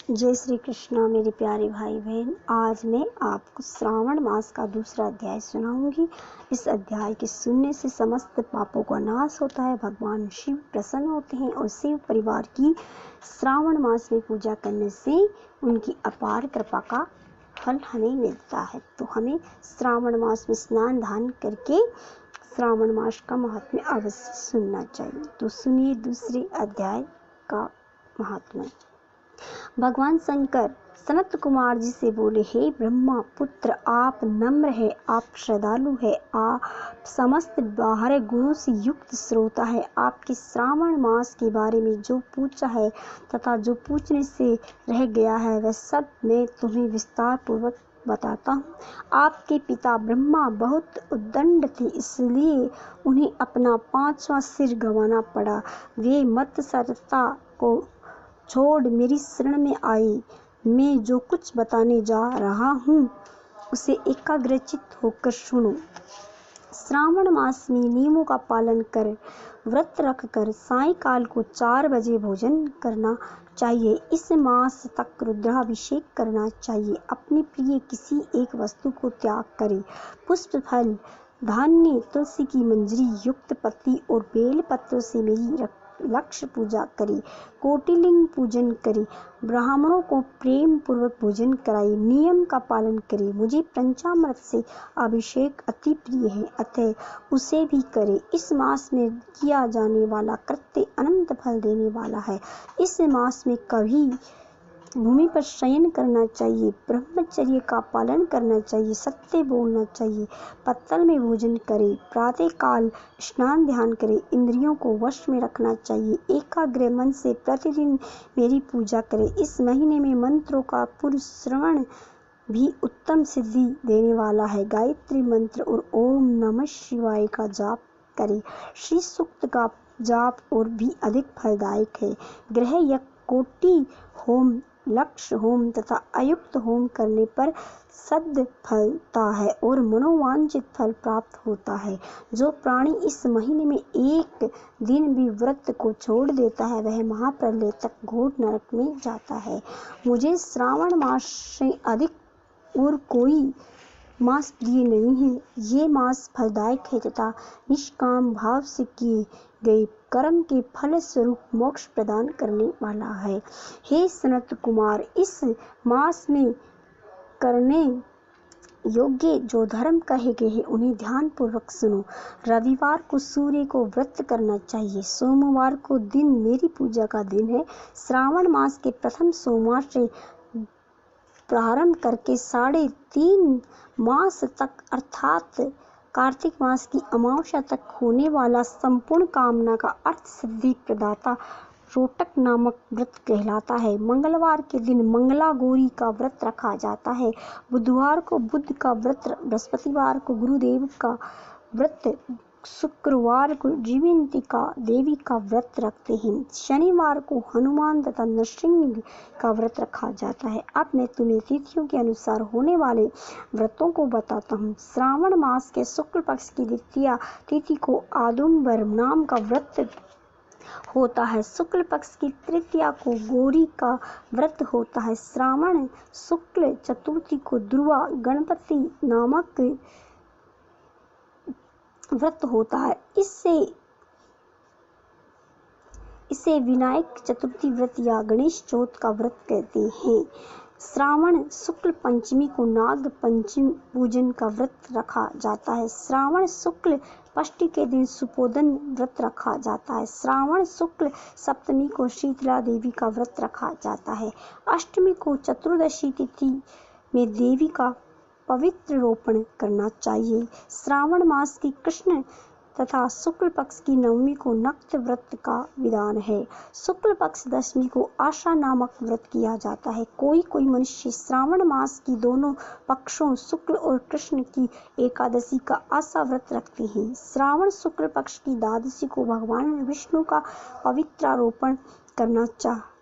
जय श्री कृष्णा मेरे प्यारे भाई बहन। आज मैं आपको श्रावण मास का दूसरा अध्याय सुनाऊंगी। इस अध्याय के सुनने से समस्त पापों का नाश होता है, भगवान शिव प्रसन्न होते हैं और शिव परिवार की श्रावण मास में पूजा करने से उनकी अपार कृपा का फल हमें मिलता है। तो हमें श्रावण मास में स्नान दान करके श्रावण मास का महात्म्य अवश्य सुनना चाहिए। तो सुनिए दूसरे अध्याय का महात्म्य। भगवान शंकर सनत कुमार जी से बोले, हे ब्रह्मा पुत्र, आप नम्र है, आप श्रद्धालु है, आप समस्त बाहर गुणों से युक्त श्रोता है। आपके श्रावण मास के बारे में जो पूछा है तथा जो पूछने से रह गया है वह सब मैं तुम्हें विस्तार पूर्वक बताता हूँ। आपके पिता ब्रह्मा बहुत उद्दंड थे, इसलिए उन्हें अपना 5वां सिर गंवाना पड़ा। वे मत्सरता को छोड़ मेरी शरण में आए। मैं जो कुछ बताने जा रहा हूँ उसे एकाग्रचित होकर सुनो। श्रावण मास में नियमों का पालन कर व्रत रखकर सायंकाल को 4 बजे भोजन करना चाहिए। इस मास तक रुद्राभिषेक करना चाहिए। अपनी प्रिय किसी एक वस्तु को त्याग करें। पुष्प, फल, धान्य, तुलसी की मंजरी युक्त पत्ती और बेल पत्रों से मेरी लक्ष्य पूजा करें। कोटिलिंग पूजन करें। ब्राह्मणों को प्रेम पूर्वक भोजन कराए। नियम का पालन करें। मुझे पंचामृत से अभिषेक अति प्रिय है, अतः उसे भी करें। इस मास में किया जाने वाला कृत्य अनंत फल देने वाला है। इस मास में कभी भूमि पर शयन करना चाहिए। ब्रह्मचर्य का पालन करना चाहिए। सत्य बोलना चाहिए। पत्तल में भोजन करें। प्रातः काल स्नान ध्यान करें। इंद्रियों को वश में रखना चाहिए। एकाग्र मन से प्रतिदिन मेरी पूजा करें। इस महीने में मंत्रों का पूर्व श्रवण भी उत्तम सिद्धि देने वाला है। गायत्री मंत्र और ओम नमः शिवाय का जाप करें। श्री सूक्त का जाप और भी अधिक फलदायक है। ग्रह यज्ञ, कोटि होम, लक्ष्य होम तथा अयुक्त होम करने पर सद फलता है और मनोवांछित फल प्राप्त होता है। जो प्राणी इस महीने में एक दिन भी व्रत को छोड़ देता है वह महाप्रलय तक घोर नरक में जाता है। मुझे श्रावण मास से अधिक और कोई मास प्रिय नहीं है। ये मास फलदायक है तथा निष्काम भाव से किए गए कर्म के फल स्वरूप मोक्ष प्रदान करने वाला है। हे सनत कुमार, इस मास में करने योग्य जो धर्म कहे गए हैं उन्हें ध्यान पूर्वक सुनो। रविवार को सूर्य को व्रत करना चाहिए। सोमवार को दिन मेरी पूजा का दिन है। श्रावण मास के प्रथम सोमवार से प्रारंभ करके 3.5 मास तक अर्थात कार्तिक मास की अमावस्या तक होने वाला संपूर्ण कामना का अर्थ सिद्धि प्रदाता रोटक नामक व्रत कहलाता है। मंगलवार के दिन मंगला गौरी का व्रत रखा जाता है। बुधवार को बुध का व्रत, बृहस्पतिवार को गुरुदेव का व्रत, शुक्रवार को जीवंतिका देवी का व्रत रखते हैं। शनिवार को हनुमान तथा नरसिंह का व्रत रखा जाता है। अब मैं तुम्हें तिथियों के अनुसार होने वाले व्रतों को बताता हूँ। श्रावण मास के शुक्ल पक्ष की द्वितीया तिथि को आदुम्बर नाम का व्रत होता है। शुक्ल पक्ष की तृतीया को गौरी का व्रत होता है। श्रावण शुक्ल चतुर्थी को ध्रुवा गणपति नामक व्रत होता है। इसे विनायक चतुर्थी व्रत या गणेश चौथ का व्रत कहते हैं। श्रावण शुक्ल पंचमी को नाग पंचमी पूजन का व्रत रखा जाता है। श्रावण शुक्ल षष्ठी के दिन सुपोधन व्रत रखा जाता है। श्रावण शुक्ल सप्तमी को शीतला देवी का व्रत रखा जाता है। अष्टमी को चतुर्दशी तिथि में देवी का पवित्र रोपण करना चाहिए। श्रावण मास की कृष्ण तथा शुक्ल पक्ष की नवमी को नक्त व्रत का विधान है। शुक्ल पक्ष दशमी को आशा नामक व्रत किया जाता है। कोई मनुष्य श्रावण मास की दोनों पक्षों शुक्ल और कृष्ण की एकादशी का आशा व्रत रखते हैं। श्रावण शुक्ल पक्ष की द्वादशी को भगवान विष्णु का पवित्रारोपण करना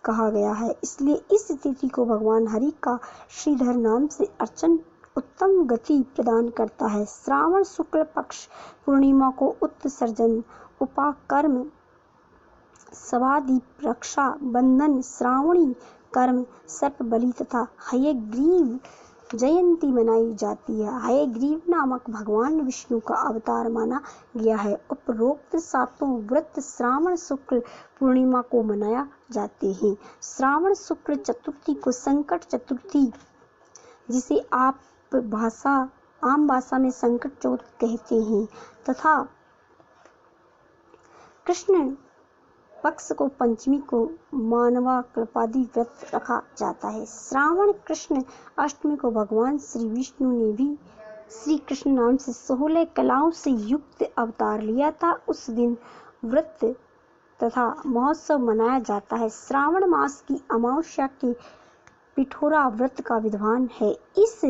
कहा गया है, इसलिए इस तिथि को भगवान हरि का श्रीधर नाम से अर्चन उत्तम गति प्रदान करता है। श्रावण शुक्ल पक्ष पूर्णिमा को उत्सर्जन, उपाकर्म, सवादीप, रक्षा बंधन, श्रावणी कर्म सर्प बलि तथा हयग्रीव जयंती मनाई जाती है। हयग्रीव नामक भगवान विष्णु का अवतार माना गया है। उपरोक्त सातों व्रत श्रावण शुक्ल पूर्णिमा को मनाया जाते हैं। श्रावण शुक्ल चतुर्थी को संकट चतुर्थी, जिसे आम भाषा में संकट चौथ कहते हैं, तथा कृष्ण पक्ष को पंचमी को मानवा कृपादि व्रत रखा जाता है। श्रावण कृष्ण अष्टमी को भगवान श्री विष्णु ने भी श्री कृष्ण नाम से 16 कलाओं से युक्त अवतार लिया था। उस दिन व्रत तथा महोत्सव मनाया जाता है। श्रावण मास की अमावस्या के पिठोरा व्रत का विधान है। इस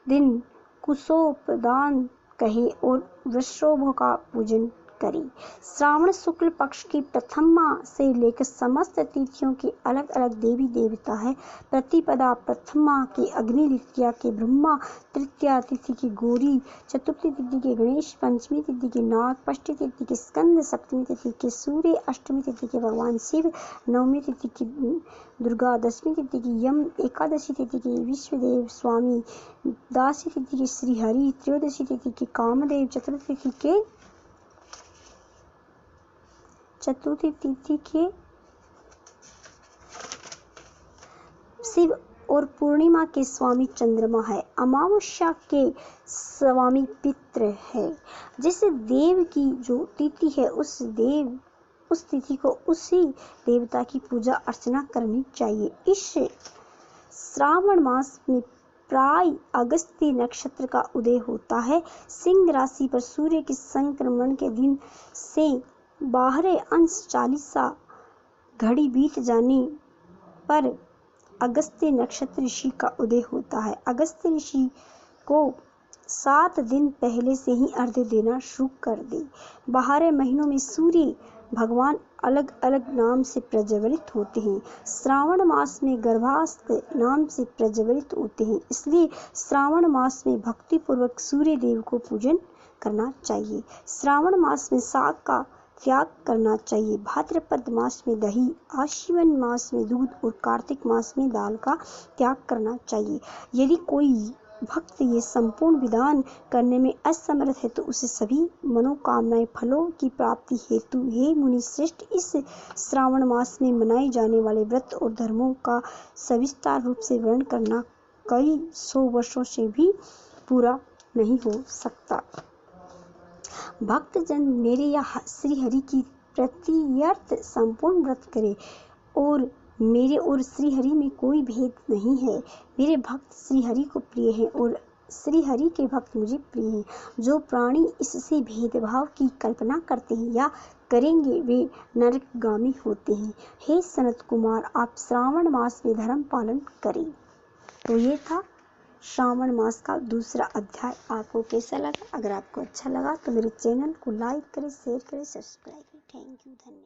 दिन कुशोपदान कहे और वृषभ का पूजन करें। श्रावण शुक्ल पक्ष की प्रथमा से लेकर समस्त तिथियों के अलग अलग देवी देवता है। प्रतिपदा प्रथमा के अग्नि, द्वितीया के ब्रह्मा, तृतीया तिथि के गौरी, चतुर्थी तिथि के गणेश, पंचमी तिथि के नाग, षष्ठी तिथि के स्कंद, सप्तमी तिथि के सूर्य, अष्टमी तिथि के भगवान शिव, नवमी तिथि की दुर्गा, दशमी तिथि की यम, एकादशी तिथि के विश्वदेव स्वामी, द्वादशी तिथि के श्रीहरि, त्रयोदशी तिथि के कामदेव, चतुर्थी तिथि के शिव और पूर्णिमा के स्वामी चंद्रमा है। अमावस्या के स्वामी पितृ है। जिस देव की जो तिथि है उस तिथि को उसी देवता की पूजा अर्चना करनी चाहिए। इस श्रावण मास में प्राय अगस्त्य नक्षत्र का उदय होता है। सिंह राशि पर सूर्य के संक्रमण के दिन से 12 अंश 40 घड़ी बीत जाने पर अगस्त्य नक्षत्र ऋषि का उदय होता है। अगस्त्य ऋषि को 7 दिन पहले से ही अर्घ्य देना शुरू कर दे। 12 महीनों में सूर्य भगवान अलग अलग नाम से प्रज्वलित होते हैं। श्रावण मास में गर्भास्त्र नाम से प्रज्वलित होते हैं। इसलिए श्रावण मास में भक्ति पूर्वक सूर्य देव को पूजन करना चाहिए। श्रावण मास में शाक का त्याग करना चाहिए। भाद्रपद मास में दही, आश्विन मास में दूध और कार्तिक मास में दाल का त्याग करना चाहिए। यदि कोई भक्त ये संपूर्ण विधान करने में असमर्थ है तो उसे सभी मनोकामनाएं फलों की प्राप्ति हेतु हे मुनि श्रेष्ठ इस श्रावण मास में मनाए जाने वाले व्रत और धर्मों का सविस्तार रूप से वर्णन करना कई 100 वर्षों से भी पूरा नहीं हो सकता। भक्तजन मेरे या श्री हरि की प्रीत्यर्थ संपूर्ण व्रत करे और मेरे और श्री हरि में कोई भेद नहीं है। मेरे भक्त श्री हरि को प्रिय हैं और श्री हरि के भक्त मुझे प्रिय हैं। जो प्राणी इससे भेदभाव की कल्पना करते हैं या करेंगे वे नरकगामी होते हैं। हे सनत कुमार, आप श्रावण मास में धर्म पालन करें। तो ये था श्रावण मास का दूसरा अध्याय। आपको कैसा लगा? अगर आपको अच्छा लगा तो मेरे चैनल को लाइक करें, शेयर करें, सब्सक्राइब करें। थैंक यू, धन्यवाद।